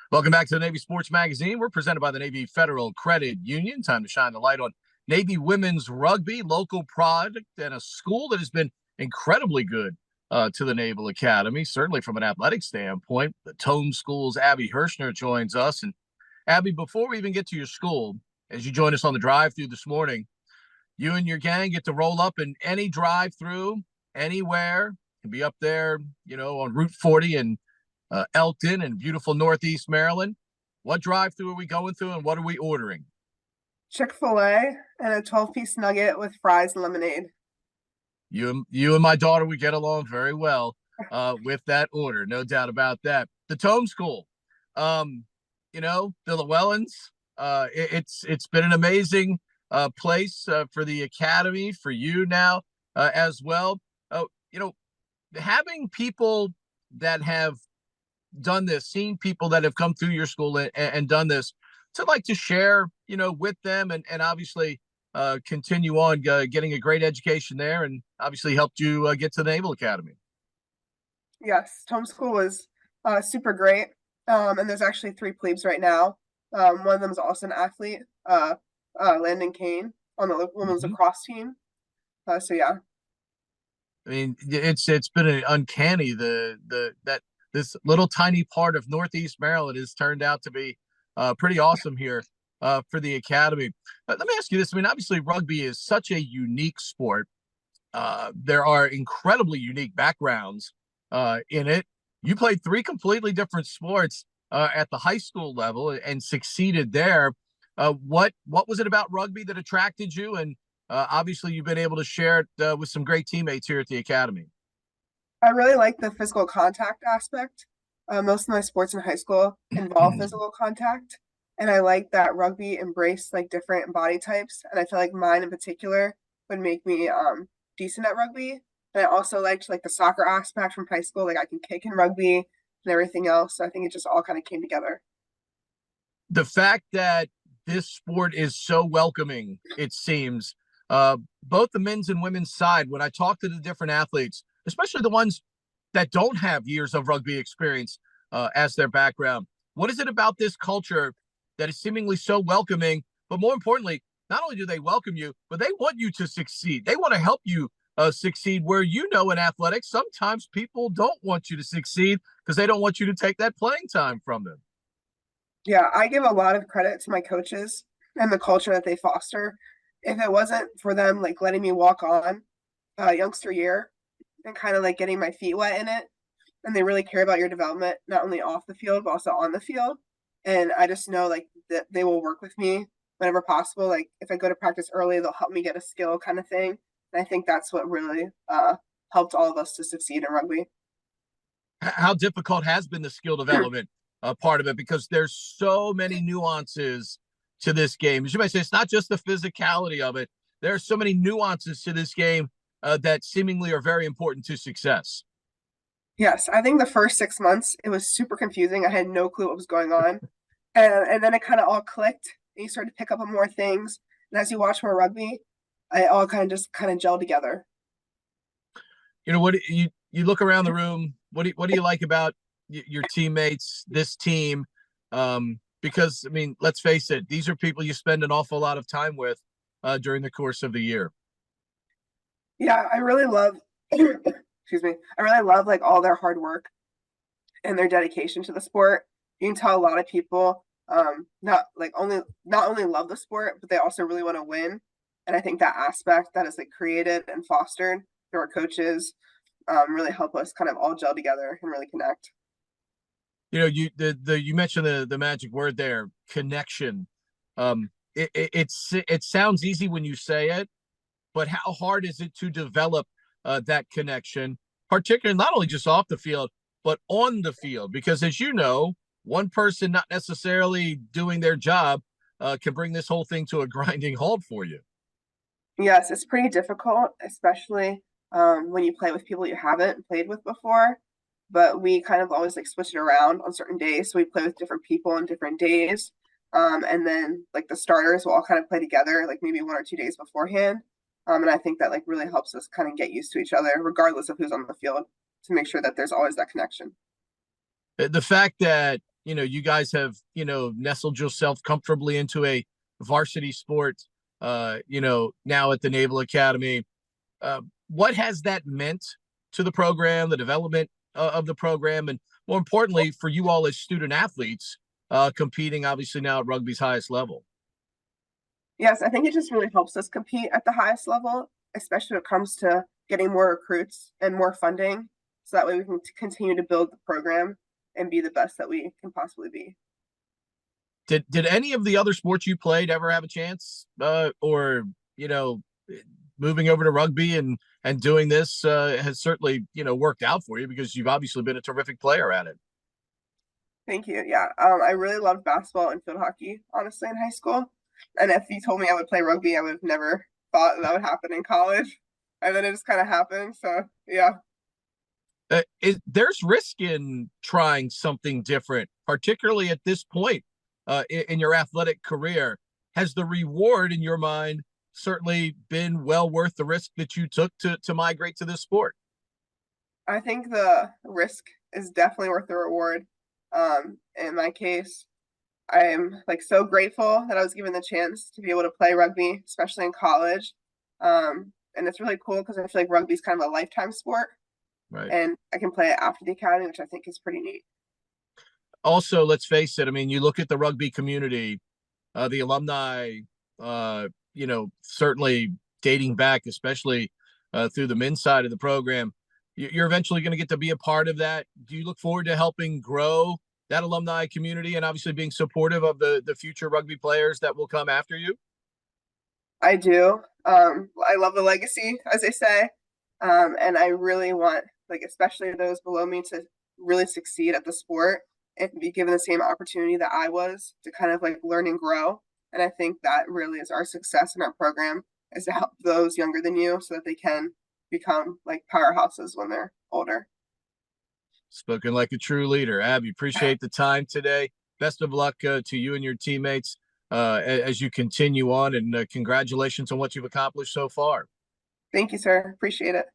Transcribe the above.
Welcome back to the Navy Sports Magazine. We're presented by the Navy Federal Credit Union. Time to shine the light on Navy women's rugby, local product, and a school that has been incredibly good to the Naval Academy, certainly from an athletic standpoint. The Tome School's Abby Hershner joins us. And Abby, before we even get to your school, as you join us on the drive-through this morning, you and your gang get to roll up in any drive-through, anywhere. You can be up there, on Route 40 and Elkton and beautiful Northeast Maryland. What drive-through are we going through and what are we ordering? Chick-fil-A and a 12-piece nugget with fries and lemonade. You and my daughter, we get along very well with that order, no doubt about that. The Tome School, the Llewellyns, it's been an amazing place for the academy, for you now as well. Having people that have done this, seen people that have come through your school and done this, to share, with them and obviously continue on getting a great education there, and obviously helped you get to the Naval Academy. Yes, Tome School was super great. And there's actually 3 plebes right now. One of them is also an athlete, Landon Kane, on the women's lacrosse team. So yeah. I mean, it's been uncanny that this little tiny part of Northeast Maryland has turned out to be pretty awesome here for the academy. Let me ask you this. I mean, obviously rugby is such a unique sport. There are incredibly unique backgrounds in it. You played 3 completely different sports at the high school level and succeeded there. What was it about rugby that attracted you? And obviously you've been able to share it with some great teammates here at the academy. I really like the physical contact aspect. Most of my sports in high school involve physical contact. And I like that rugby embraced like different body types. And I feel like mine in particular would make me decent at rugby. And I also liked like the soccer aspect from high school. Like I can kick in rugby and everything else. So I think it just all kind of came together. The fact that this sport is so welcoming, it seems, both the men's and women's side, when I talk to the different athletes, especially the ones that don't have years of rugby experience as their background, what is it about this culture that is seemingly so welcoming? But more importantly, not only do they welcome you, but they want you to succeed. They want to help you succeed, where in athletics, sometimes people don't want you to succeed because they don't want you to take that playing time from them. Yeah, I give a lot of credit to my coaches and the culture that they foster. If it wasn't for them like letting me walk on youngster year and kind of like getting my feet wet in it, and they really care about your development, not only off the field, but also on the field. And I just know like that they will work with me whenever possible. Like if I go to practice early, they'll help me get a skill kind of thing. And I think that's what really helped all of us to succeed in rugby. How difficult has been the skill development part of it? Because there's so many nuances to this game. As you might say, it's not just the physicality of it. There are so many nuances to this game that seemingly are very important to success. Yes, I think the first 6 months, it was super confusing. I had no clue what was going on. And then it kind of all clicked. And you started to pick up on more things. And as you watch more rugby, it all kind of gelled together. What you look around the room, what do you like about your teammates, this team? Because, I mean, let's face it, these are people you spend an awful lot of time with during the course of the year. Yeah, I really love, excuse me, I really love like all their hard work and their dedication to the sport. You can tell a lot of people not only love the sport, but they also really want to win. And I think that aspect that is like created and fostered through our coaches really help us kind of all gel together and really connect. You mentioned the magic word there, connection. It sounds easy when you say it, but how hard is it to develop that connection, particularly not only just off the field, but on the field? Because as you know, one person not necessarily doing their job can bring this whole thing to a grinding halt for you. Yes, it's pretty difficult, especially when you play with people you haven't played with before. But we kind of always like switch it around on certain days. So we play with different people on different days. And then like the starters will all kind of play together, like maybe 1 or 2 days beforehand. And I think that like really helps us kind of get used to each other, regardless of who's on the field, to make sure that there's always that connection. The fact that, you guys have, nestled yourself comfortably into a varsity sport, now at the Naval Academy. What has that meant to the program, the development of the program, and more importantly, for you all as student athletes competing obviously now at rugby's highest level? Yes, I think it just really helps us compete at the highest level, especially when it comes to getting more recruits and more funding. So that way we can continue to build the program and be the best that we can possibly be. Did any of the other sports you played ever have a chance, or moving over to rugby and doing this has certainly worked out for you because you've obviously been a terrific player at it. Thank you. Yeah, I really loved basketball and field hockey, honestly, in high school. And if you told me I would play rugby, I would have never thought that would happen in college. And then it just kind of happened. So, yeah. There's risk in trying something different, particularly at this point in your athletic career. Has the reward in your mind certainly been well worth the risk that you took to migrate to this sport? I think the risk is definitely worth the reward. In my case, I am like so grateful that I was given the chance to be able to play rugby, especially in college. And it's really cool because I feel like rugby is kind of a lifetime sport. Right. And I can play it after the academy, which I think is pretty neat. Also, let's face it, I mean, you look at the rugby community, the alumni, certainly dating back, especially through the men's side of the program. You're eventually going to get to be a part of that. Do you look forward to helping grow that alumni community and obviously being supportive of the future rugby players that will come after you? I do. I love the legacy, as they say. And I really want, like, especially those below me to really succeed at the sport and be given the same opportunity that I was to kind of like learn and grow. And I think that really is our success in our program, is to help those younger than you so that they can become like powerhouses when they're older. Spoken like a true leader. Abby, appreciate the time today. Best of luck to you and your teammates as you continue on, and congratulations on what you've accomplished so far. Thank you, sir. Appreciate it.